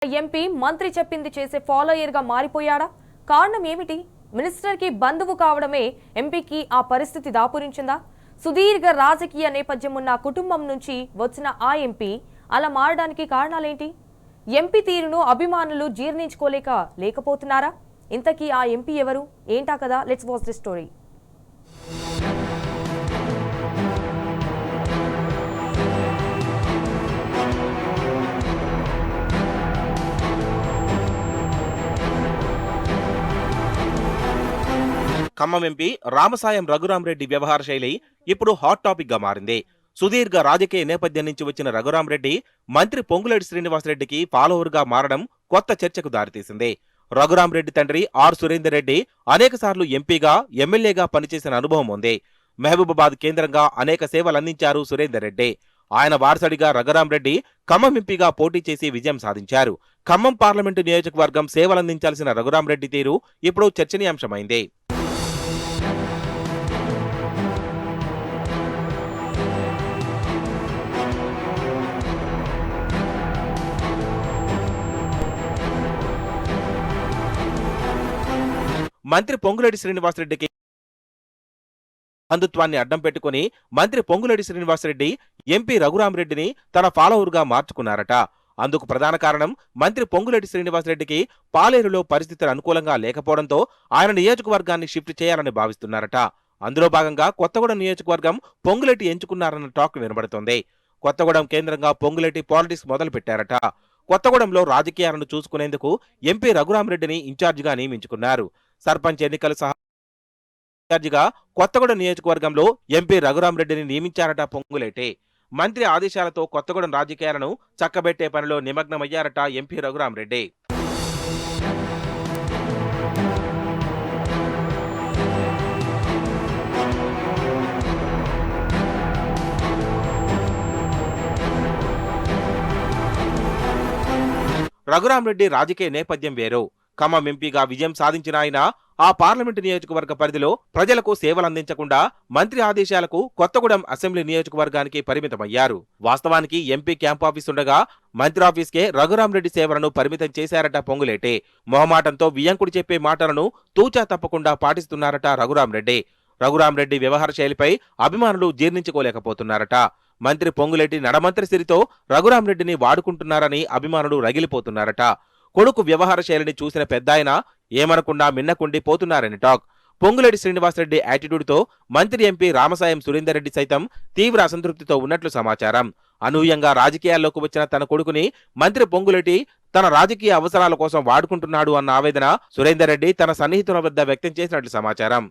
MP మంత్రి చెప్పింది చేసే ఫాలోయర్ గా మారిపోయాడా? కారణం ఏమిటి? మినిస్టర్ కి బంధువు కావడమే ఎంపీకి ఆ పరిస్థితి దాపురించిందా? సుదీర్ఘ రాజకీయ నేపథ్యం ఉన్న కుటుంబం నుంచి వచ్చిన ఆ ఎంపీ అలా మారడానికి కారణాలేంటి? ఎంపీ తీరును అభిమానులు లేకపోతున్నారా? ఇంతకీ ఆ ఎంపీ ఎవరు? ఏంటా కదా? Let's watch this story. Khammam MP Ramasahayam Raghurama Reddy వ్యవహార శైలి ఇప్పుడు హాట్ టాపిక్ గా మారింది. సుదీర్ఘ రాజకీయ నేపథ్యం నుంచి వచ్చిన రఘురామరెడ్డి మంత్రి పొంగులేటి శ్రీనివాసరెడ్డికి ఫాలోవర్ గా మారడం కొత్త చర్చకు దారితీసింది. రఘురామరెడ్డి తండ్రి ఆర్ సురేందర్ రెడ్డి అనేకసార్లు ఎంపీగా, ఎమ్మెల్యేగా పనిచేసిన అనుభవం ఉంది. మహబూబాబాద్ కేంద్రంగా అనేక సేవలందించారు సురేందర్ రెడ్డి. ఆయన వారసడిగా రఘురామరెడ్డి ఖమ్మం ఎంపీగా పోటీ చేసి విజయం సాధించారు. ఖమ్మం పార్లమెంటు నియోజకవర్గం సేవలందించాల్సిన రఘురామరెడ్డి తీరు ఇప్పుడు చర్చనీయాంశమైంది. మంత్రి పొంగులేటి శ్రీనివాసరెడ్డికి బంధుత్వాన్ని అడ్డం పెట్టుకుని మంత్రి పొంగులేటి శ్రీనివాసరెడ్డి ఎంపీ రఘురామరెడ్డిని తన ఫాలోవర్గా మార్చుకున్నారట. అందుకు ప్రధాన కారణం మంత్రి పొంగులేటి శ్రీనివాసరెడ్డికి పాలేరులో పరిస్థితులు అనుకూలంగా లేకపోవడంతో ఆయన నియోజకవర్గాన్ని షిఫ్ట్ చేయాలని భావిస్తున్నారట. అందులో భాగంగా కొత్తగూడెం నియోజకవర్గం పొంగులేటి ఎంచుకున్నారన్న టాక్ వినబడుతోంది. కొత్తగూడెం కేంద్రంగా పొంగులేటి పాలిటిక్స్ మొదలు పెట్టారట. కొత్తగూడెంలో రాజకీయాలను చూసుకునేందుకు ఎంపీ రఘురామరెడ్డిని ఇన్ఛార్జిగా నియమించుకున్నారు. సర్పంచ్ ఎన్నికలు సహా ఇన్ఛార్జిగా కొత్తగూడెం నియోజకవర్గంలో ఎంపీ రఘురామరెడ్డిని నియమించారట పొంగులేటి. మంత్రి ఆదేశాలతో కొత్తగూడెం రాజకీయాలను చక్కబెట్టే పనిలో నిమగ్నమయ్యారట ఎంపీ రఘురామరెడ్డి. రఘురామరెడ్డి రాజకీయ నేపథ్యం వేరు. ఖమ్మం ఎంపీగా విజయం సాధించిన ఆయన ఆ పార్లమెంటు నియోజకవర్గ పరిధిలో ప్రజలకు సేవలందించకుండా మంత్రి ఆదేశాలకు కొత్తగూడెం అసెంబ్లీ నియోజకవర్గానికి పరిమితమయ్యారు. వాస్తవానికి ఎంపీ క్యాంప్ ఆఫీస్ ఉండగా మంత్రి ఆఫీస్కే రఘురామరెడ్డి సేవలను పరిమితం చేశారట పొంగులేటి. మొహమాటంతో వియంకుడు చెప్పే మాటలను తూచా తప్పకుండా పాటిస్తున్నారట రఘురామరెడ్డి. రఘురామరెడ్డి వ్యవహార శైలిపై అభిమానులు జీర్ణించుకోలేకపోతున్నారట. మంత్రి పొంగులేటి నడమంత్రి సిరితో రఘురామరెడ్డిని వాడుకుంటున్నారని అభిమానులు రగిలిపోతున్నారట. కొడుకు వ్యవహార శైలిని చూసిన పెద్దాయన ఏమనకుండా మిన్నకుండి పోతున్నారని టాక్. పొంగులేటి శ్రీనివాసరెడ్డి యాటిట్యూడ్తో మంత్రి ఎంపీ రామసాయం సురేందర్ రెడ్డి సైతం తీవ్ర అసంతృప్తితో ఉన్నట్లు సమాచారం. అనూహ్యంగా రాజకీయాల్లోకి వచ్చిన తన కొడుకుని మంత్రి పొంగులేటి తన రాజకీయ అవసరాల కోసం వాడుకుంటున్నాడు అన్న ఆవేదన సురేందర్ రెడ్డి తన సన్నిహితుల వద్ద వ్యక్తం చేసినట్లు సమాచారం.